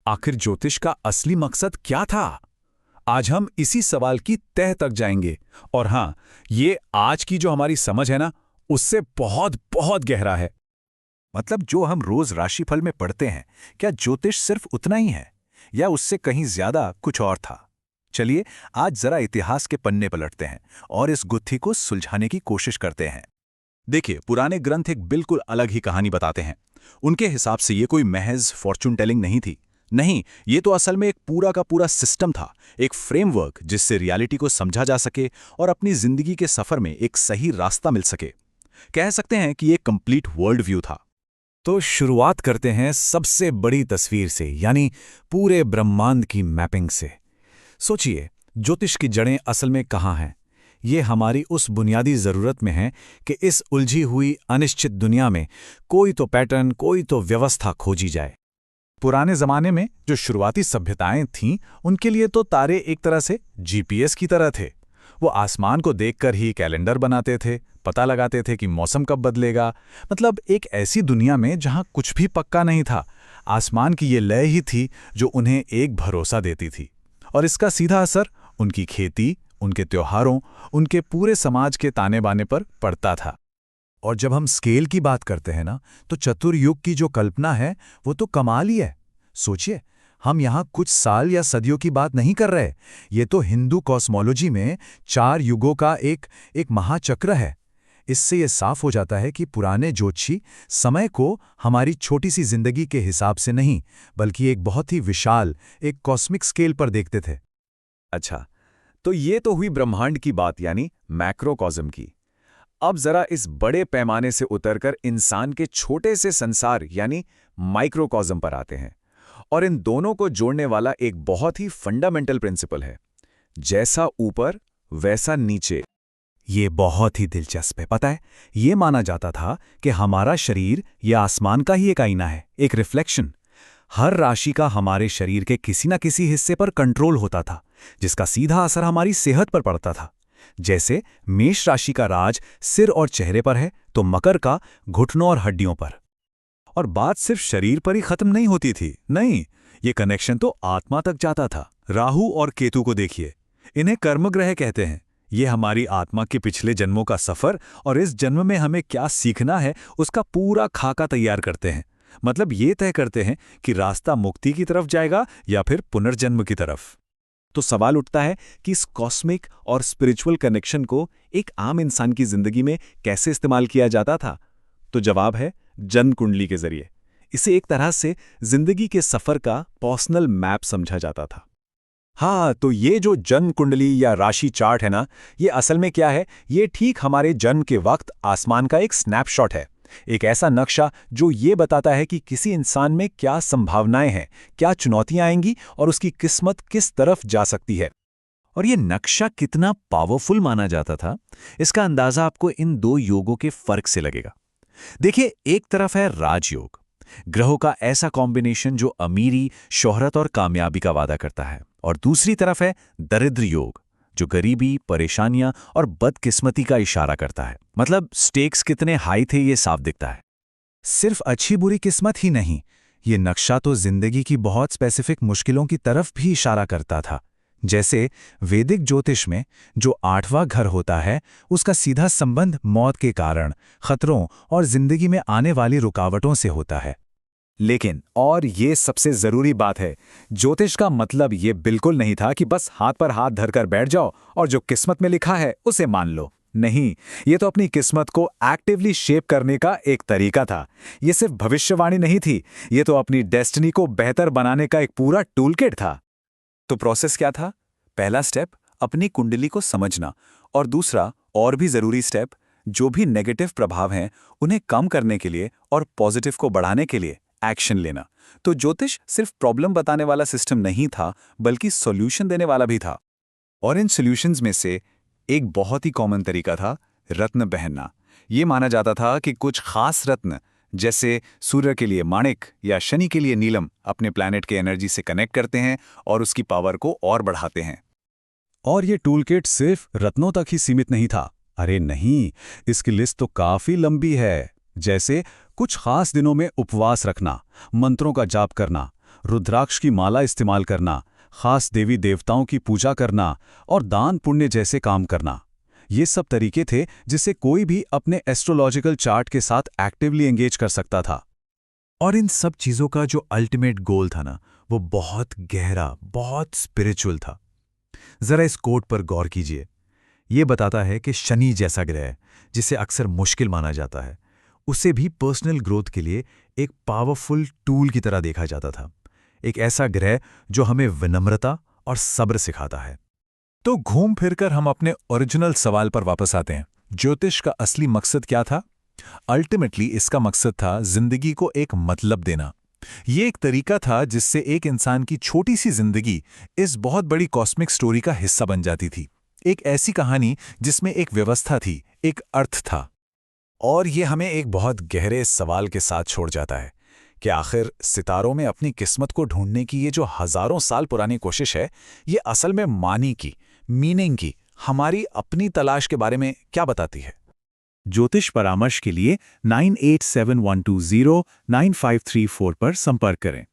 आखिर ज्योतिष का असली मकसद क्या था? आज हम इसी सवाल की तह तक जाएंगे। और हाँ, ये आज की जो हमारी समझ है ना, उससे बहुत बहुत गहरा है। मतलब जो हम रोज राशिफल में पढ़ते हैं, क्या ज्योतिष सिर्फ उतना ही है या उससे कहीं ज्यादा कुछ और था? चलिए आज जरा इतिहास के पन्ने पलटते हैं और इस गुत्थी को सुलझाने की कोशिश करते हैं। देखिए, पुराने ग्रंथ एक बिल्कुल अलग ही कहानी बताते हैं। उनके हिसाब से ये कोई महज फॉर्चून टेलिंग नहीं थी। नहीं, ये तो असल में एक पूरा का पूरा सिस्टम था, एक फ्रेमवर्क जिससे रियलिटी को समझा जा सके और अपनी जिंदगी के सफर में एक सही रास्ता मिल सके। कह सकते हैं कि ये कंप्लीट वर्ल्ड व्यू था। तो शुरुआत करते हैं सबसे बड़ी तस्वीर से, यानी पूरे ब्रह्मांड की मैपिंग से। सोचिए, ज्योतिष की जड़ें असल में कहाँ हैं? ये हमारी उस बुनियादी ज़रूरत में है कि इस उलझी हुई अनिश्चित दुनिया में कोई तो पैटर्न, कोई तो व्यवस्था खोजी जाए। पुराने ज़माने में जो शुरुआती सभ्यताएं थीं, उनके लिए तो तारे एक तरह से जीपीएस की तरह थे। वो आसमान को देखकर ही कैलेंडर बनाते थे, पता लगाते थे कि मौसम कब बदलेगा। मतलब एक ऐसी दुनिया में जहां कुछ भी पक्का नहीं था, आसमान की ये लय ही थी जो उन्हें एक भरोसा देती थी। और इसका सीधा असर उनकी खेती, उनके त्योहारों, उनके पूरे समाज के ताने बाने पर पड़ता था। और जब हम स्केल की बात करते हैं ना, तो चतुर्युग की जो कल्पना है वो तो कमाल ही है। सोचिए, हम यहाँ कुछ साल या सदियों की बात नहीं कर रहे। ये तो हिंदू कॉस्मोलॉजी में 4 युगों का एक महाचक्र है। इससे ये साफ हो जाता है कि पुराने ज्योतिषी समय को हमारी छोटी सी जिंदगी के हिसाब से नहीं, बल्कि एक बहुत ही विशाल, एक कॉस्मिक स्केल पर देखते थे। अच्छा, तो ये तो हुई ब्रह्मांड की बात, यानी मैक्रोकॉस्म की। अब जरा इस बड़े पैमाने से उतरकर इंसान के छोटे से संसार यानी माइक्रोकॉस्म पर आते हैं। और इन दोनों को जोड़ने वाला एक बहुत ही फंडामेंटल प्रिंसिपल है, जैसा ऊपर वैसा नीचे। ये बहुत ही दिलचस्प है। पता है, ये माना जाता था कि हमारा शरीर या आसमान का ही एक आईना है, एक रिफ्लेक्शन। हर राशि का हमारे शरीर के किसी न किसी हिस्से पर कंट्रोल होता था, जिसका सीधा असर हमारी सेहत पर पड़ता था। जैसे मेष राशि का राज सिर और चेहरे पर है, तो मकर का घुटनों और हड्डियों पर। और बात सिर्फ शरीर पर ही खत्म नहीं होती थी। नहीं, ये कनेक्शन तो आत्मा तक जाता था। राहु और केतु को देखिए, इन्हें कर्मग्रह कहते हैं। ये हमारी आत्मा के पिछले जन्मों का सफर और इस जन्म में हमें क्या सीखना है उसका पूरा खाका तैयार करते हैं। मतलब ये तय करते हैं कि रास्ता मुक्ति की तरफ जाएगा या फिर पुनर्जन्म की तरफ। तो सवाल उठता है कि इस कॉस्मिक और स्पिरिचुअल कनेक्शन को एक आम इंसान की जिंदगी में कैसे इस्तेमाल किया जाता था? तो जवाब है जन्म कुंडली के जरिए। इसे एक तरह से जिंदगी के सफर का पर्सनल मैप समझा जाता था। हाँ, तो ये जो जन्म कुंडली या राशि चार्ट है ना, ये असल में क्या है? ये ठीक हमारे जन्म के वक्त आसमान का एक स्नैपशॉट है। एक ऐसा नक्शा जो ये बताता है कि किसी इंसान में क्या संभावनाएं हैं, क्या चुनौतियां आएंगी और उसकी किस्मत किस तरफ जा सकती है। और ये नक्शा कितना पावरफुल माना जाता था, इसका अंदाजा आपको इन 2 योगों के फर्क से लगेगा। देखिए, एक तरफ है राजयोग, ग्रहों का ऐसा कॉम्बिनेशन जो अमीरी, शोहरत और कामयाबी का वादा करता है। और दूसरी तरफ है दरिद्र योग, जो गरीबी, परेशानियां और बदकिस्मती का इशारा करता है। मतलब स्टेक्स कितने हाई थे ये साफ दिखता है। सिर्फ अच्छी बुरी किस्मत ही नहीं, ये नक्शा तो जिंदगी की बहुत स्पेसिफिक मुश्किलों की तरफ भी इशारा करता था। जैसे वैदिक ज्योतिष में जो 8वां घर होता है, उसका सीधा संबंध मौत के कारण, खतरों और जिंदगी में आने वाली रुकावटों से होता है। लेकिन, और ये सबसे जरूरी बात है, ज्योतिष का मतलब ये बिल्कुल नहीं था कि बस हाथ पर हाथ धरकर बैठ जाओ और जो किस्मत में लिखा है उसे मान लो। नहीं, ये तो अपनी किस्मत को एक्टिवली शेप करने का एक तरीका था। ये सिर्फ भविष्यवाणी नहीं थी, ये तो अपनी डेस्टिनी को बेहतर बनाने का एक पूरा टूलकिट था। तो प्रोसेस क्या था? पहला स्टेप अपनी कुंडली को समझना, और दूसरा और भी जरूरी स्टेप, जो भी नेगेटिव प्रभाव हैं उन्हें कम करने के लिए और पॉजिटिव को बढ़ाने के लिए एक्शन लेना। तो ज्योतिष सिर्फ प्रॉब्लम बताने वाला सिस्टम नहीं था, बल्कि सॉल्यूशन देने वाला भी था। और इन सॉल्यूशंस में से एक बहुत ही कॉमन तरीका था रत्न पहनना। ये माना जाता था कि कुछ खास रत्न, जैसे सूर्य के लिए माणिक या शनि के लिए नीलम, अपने प्लैनेट के एनर्जी से कनेक्ट करते हैं और उसकी पावर को और बढ़ाते हैं। और ये टूलकिट सिर्फ रत्नों तक ही सीमित नहीं था। अरे नहीं, इसकी लिस्ट तो काफी लंबी है। जैसे कुछ खास दिनों में उपवास रखना, मंत्रों का जाप करना, रुद्राक्ष की माला इस्तेमाल करना, खास देवी देवताओं की पूजा करना और दान पुण्य जैसे काम करना। ये सब तरीके थे जिससे कोई भी अपने एस्ट्रोलॉजिकल चार्ट के साथ एक्टिवली एंगेज कर सकता था। और इन सब चीज़ों का जो अल्टीमेट गोल था ना, वो बहुत गहरा, बहुत स्पिरिचुअल था। ज़रा इस कोट पर गौर कीजिए। ये बताता है कि शनि जैसा ग्रह, जिसे अक्सर मुश्किल माना जाता है, उसे भी पर्सनल ग्रोथ के लिए एक पावरफुल टूल की तरह देखा जाता था। एक ऐसा ग्रह जो हमें विनम्रता और सब्र सिखाता है। तो घूम फिरकर हम अपने ओरिजिनल सवाल पर वापस आते हैं। ज्योतिष का असली मकसद क्या था? अल्टीमेटली इसका मकसद था जिंदगी को एक मतलब देना। ये एक तरीका था जिससे एक इंसान की छोटी सी जिंदगी इस बहुत बड़ी कॉस्मिक स्टोरी का हिस्सा बन जाती थी। एक ऐसी कहानी जिसमें एक व्यवस्था थी, एक अर्थ था। और ये हमें एक बहुत गहरे सवाल के साथ छोड़ जाता है कि आखिर सितारों में अपनी किस्मत को ढूंढने की ये जो हजारों साल पुरानी कोशिश है, ये असल में मानी की, मीनिंग की, हमारी अपनी तलाश के बारे में क्या बताती है? ज्योतिष परामर्श के लिए 9871209534 पर संपर्क करें।